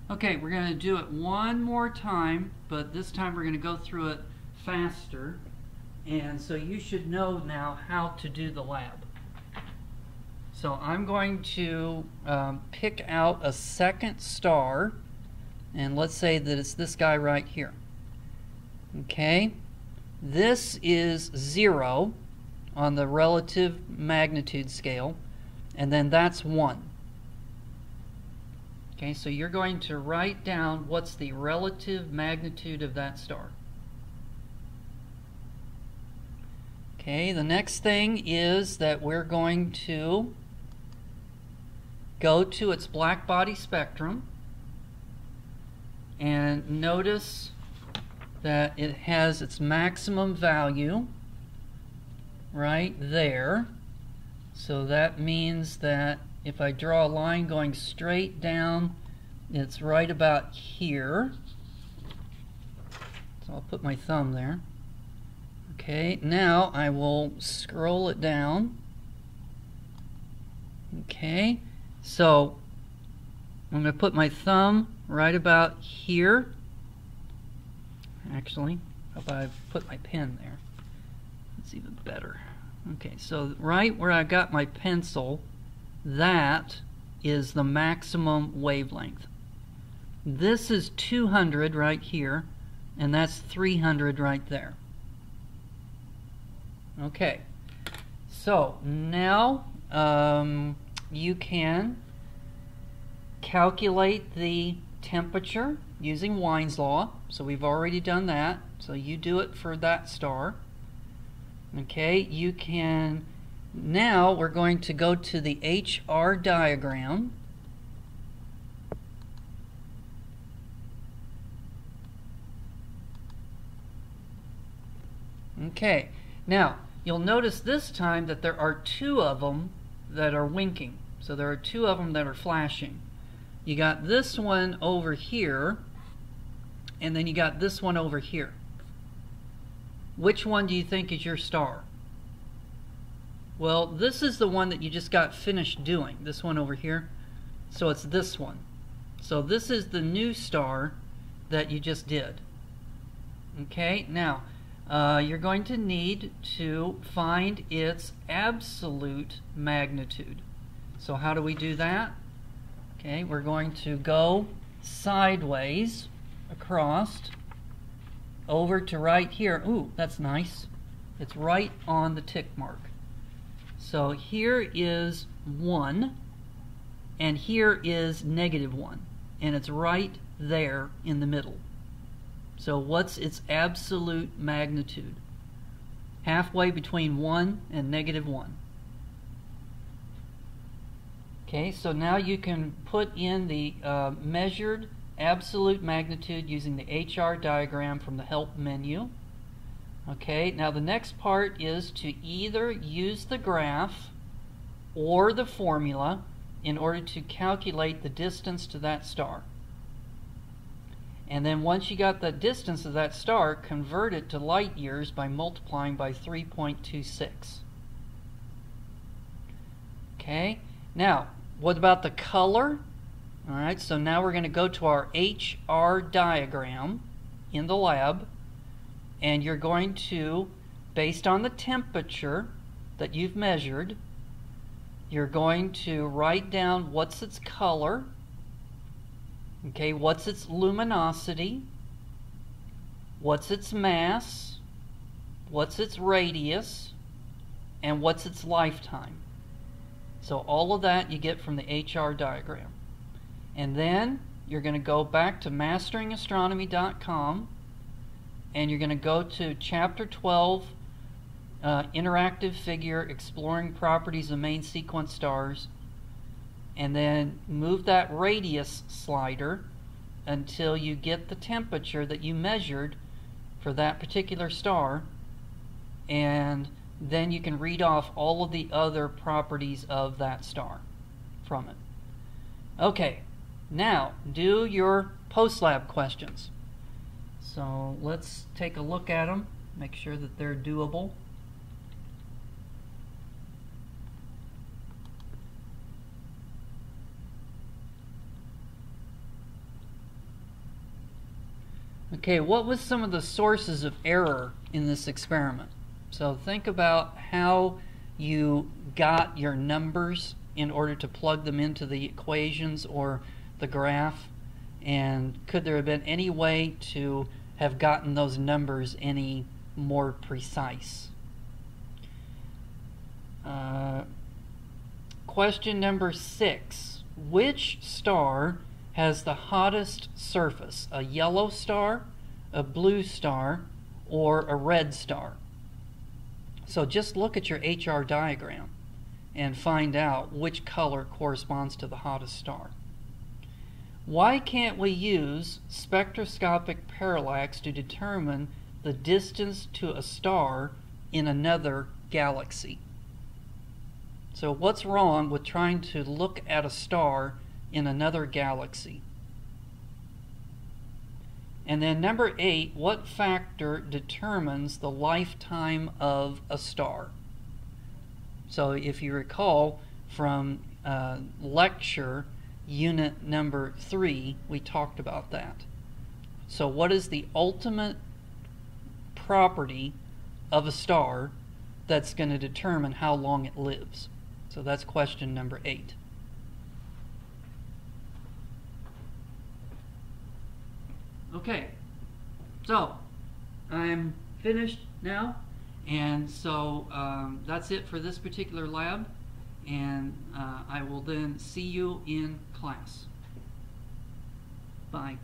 Okay, we're going to do it one more time, but this time we're going to go through it faster. And so you should know now how to do the lab. So I'm going to pick out a second star, and let's say that it's this guy right here. Okay, this is 0 on the relative magnitude scale, and then that's 1. Okay, so you're going to write down what's the relative magnitude of that star. Okay, the next thing is that we're going to go to its black body spectrum and notice that it has its maximum value right there. So that means that if I draw a line going straight down, it's right about here. So I'll put my thumb there. Okay, now I will scroll it down. Okay, so I'm going to put my thumb right about here. Actually, how about I put my pen there? That's even better. Okay, so right where I got my pencil, that is the maximum wavelength. This is 200 right here, and that's 300 right there. Okay, so now you can calculate the temperature using Wien's law. So we've already done that. So you do it for that star. Okay, you can, now we're going to go to the HR diagram. Okay, now you'll notice this time that there are 2 of them that are winking. So there are 2 of them that are flashing. You got this one over here, and then you got this one over here. Which one do you think is your star? Well, this is the one that you just got finished doing, this one over here. So it's this one. So this is the new star that you just did. Okay, now you're going to need to find its absolute magnitude. So how do we do that? Okay, we're going to go sideways across over to right here. Ooh, that's nice. It's right on the tick mark. So here is 1, and here is -1, and it's right there in the middle. So what's its absolute magnitude? Halfway between 1 and -1. Okay, so now you can put in the measured absolute magnitude using the HR diagram from the help menu. Okay, now the next part is to either use the graph or the formula in order to calculate the distance to that star. And then once you got the distance of that star, convert it to light years by multiplying by 3.26. Okay, now what about the color? Alright, so now we're going to go to our HR diagram in the lab, and you're going to, based on the temperature that you've measured, you're going to write down what's its color, okay, what's its luminosity, what's its mass, what's its radius, and what's its lifetime. So all of that you get from the HR diagram. And then you're going to go back to masteringastronomy.com, and you're going to go to Chapter 12, Interactive Figure, Exploring Properties of Main Sequence Stars, and then move that radius slider until you get the temperature that you measured for that particular star, and then you can read off all of the other properties of that star from it. Okay, now do your post-lab questions. So let's take a look at them, make sure that they're doable. Okay, what was some of the sources of error in this experiment? So think about how you got your numbers in order to plug them into the equations or the graph, and could there have been any way to have gotten those numbers any more precise? Question number 6. Which star has the hottest surface? A yellow star, a blue star, or a red star? So just look at your HR diagram and find out which color corresponds to the hottest star. Why can't we use spectroscopic parallax to determine the distance to a star in another galaxy? So what's wrong with trying to look at a star in another galaxy? And then number 8, what factor determines the lifetime of a star? So if you recall from lecture unit number 3, we talked about that. So what is the ultimate property of a star that's going to determine how long it lives? So that's question number 8. Okay, so I'm finished now, and so that's it for this particular lab, and I will then see you in class. Bye.